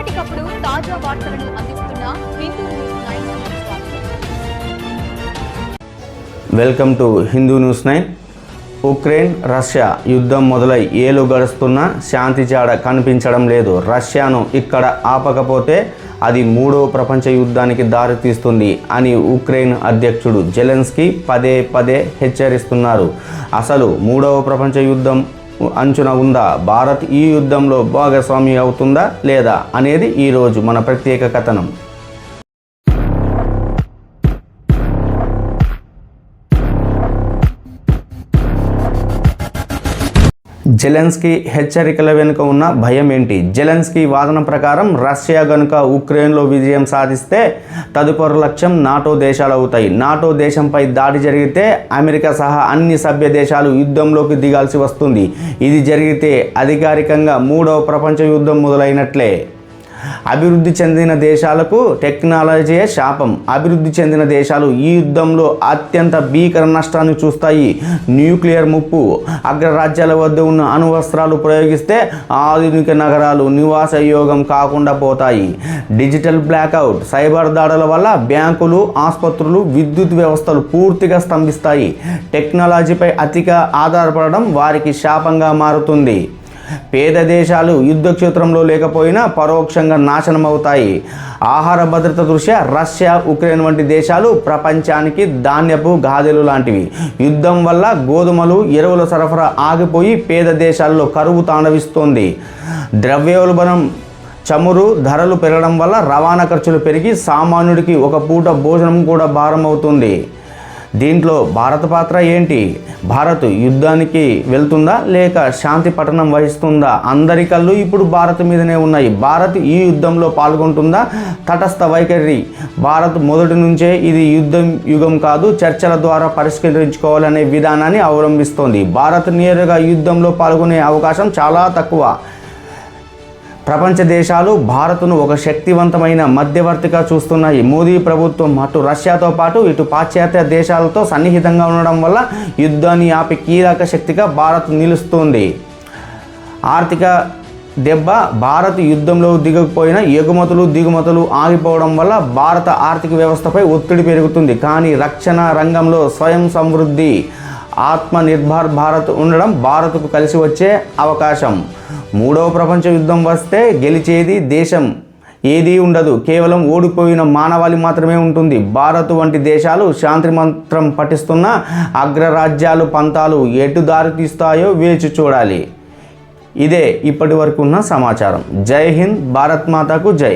ఎప్పటికప్పుడు తాజా వార్తలను అందిస్తున్న Hindu news 9. Welcome to Hindu news 9. Ukraine Russia యుద్ధం మొదలై ఏళ్లు గడుస్తున్నా శాంతి జాడ కనిపించడం లేదు. రష్యాను ఇక్కడ ఆపకపోతే అది మూడవ ప్రపంచ యుద్ధానికి దారితీస్తుంది అని ఉక్రెయిన్ అధ్యక్షుడు జెలెన్స్కీ పదే పదే హెచ్చరిస్తున్నారు. అసలు మూడవ ప్రపంచ యుద్ధం అంచున ఉందా? భారత్ ఈ యుద్ధంలో భాగస్వామి అవుతుందా లేదా అనేది ఈరోజు మన ప్రత్యేక కథనం. జెలెన్స్కీ హెచ్చరికల వెనుక ఉన్న భయం ఏంటి? జెలెన్స్కీ వాదన ప్రకారం రష్యా గనుక ఉక్రెయిన్లో విజయం సాధిస్తే తదుపరి లక్ష్యం నాటో దేశాలు అవుతాయి. నాటో దేశంపై దాడి జరిగితే అమెరికా సహా అన్ని సభ్య దేశాలు యుద్ధంలోకి దిగాల్సి వస్తుంది. ఇది జరిగితే అధికారికంగా మూడవ ప్రపంచ యుద్ధం మొదలైనట్లే. అభివృద్ధి చెందిన దేశాలకు టెక్నాలజీయే శాపం. అభివృద్ధి చెందిన దేశాలు ఈ యుద్ధంలో అత్యంత భీకర నష్టాన్ని చూస్తాయి. న్యూక్లియర్ ముప్పు, అగ్రరాజ్యాల వద్ద ఉన్న అణువస్త్రాలు ప్రయోగిస్తే ఆధునిక నగరాలు నివాస యోగం కాకుండా పోతాయి. డిజిటల్ బ్లాక్అవుట్, సైబర్ దాడుల వల్ల బ్యాంకులు, ఆసుపత్రులు, విద్యుత్ వ్యవస్థలు పూర్తిగా స్తంభిస్తాయి. టెక్నాలజీపై అతిగా ఆధారపడడం వారికి శాపంగా మారుతుంది. పేద దేశాలు యుద్ధ క్షేత్రంలో లేకపోయినా పరోక్షంగా నాశనం అవుతాయి. ఆహార భద్రత దృష్ట్యా రష్యా, ఉక్రెయిన్ వంటి దేశాలు ప్రపంచానికి ధాన్యపు గాదెలు లాంటివి. యుద్ధం వల్ల గోధుమలు, ఎరువుల సరఫరా ఆగిపోయి పేద దేశాల్లో కరువు తాండవిస్తోంది. ద్రవ్యోల్బణం, చమురు ధరలు పెరగడం వల్ల రవాణా ఖర్చులు పెరిగి సామాన్యుడికి ఒక పూట భోజనం కూడా భారం అవుతుంది. దీంట్లో భారత పాత్ర ఏంటి? భారత్ యుద్ధానికి వెళ్తుందా లేక శాంతి పట్టణం వహిస్తుందా? అందరి కళ్ళు ఇప్పుడు భారత్ మీదనే ఉన్నాయి. భారత్ ఈ యుద్ధంలో పాల్గొంటుందా? తటస్థ వైఖరి. భారత్ మొదటి నుంచే ఇది యుగం కాదు, చర్చల ద్వారా పరిష్కరించుకోవాలనే విధానాన్ని అవలంబిస్తోంది. భారత్ నేరుగా యుద్ధంలో పాల్గొనే అవకాశం చాలా తక్కువ. ప్రపంచ దేశాలు భారత్ను ఒక శక్తివంతమైన మధ్యవర్తిగా చూస్తున్నాయి. మోదీ ప్రభుత్వం అటు రష్యాతో పాటు ఇటు పాశ్చాత్య దేశాలతో సన్నిహితంగా ఉండడం వల్ల యుద్ధాన్ని ఆపే కీలక శక్తిగా భారత్ నిలుస్తుంది. ఆర్థిక దెబ్బ. భారత్ యుద్ధంలో దిగకపోయినా ఎగుమతులు, దిగుమతులు ఆగిపోవడం వల్ల భారత ఆర్థిక వ్యవస్థపై ఒత్తిడి పెరుగుతుంది. కానీ రక్షణ రంగంలో స్వయం సమృద్ధి, ఆత్మనిర్భర్ భారత్ ఉండడం భారత్కు కలిసి వచ్చే అవకాశం. మూడవ ప్రపంచ యుద్ధం వస్తే గెలిచేది దేశం ఏదీ ఉండదు, కేవలం ఓడిపోయిన మానవాళి మాత్రమే ఉంటుంది. భారత్ వంటి దేశాలు శాంతి మంత్రం పఠిస్తున్న అగ్రరాజ్యాలు పంతాలు ఎటు దారి తీస్తాయో వేచి చూడాలి. ఇదే ఇప్పటి వరకు ఉన్న సమాచారం. జై హింద్, భారత్ మాతాకు జై.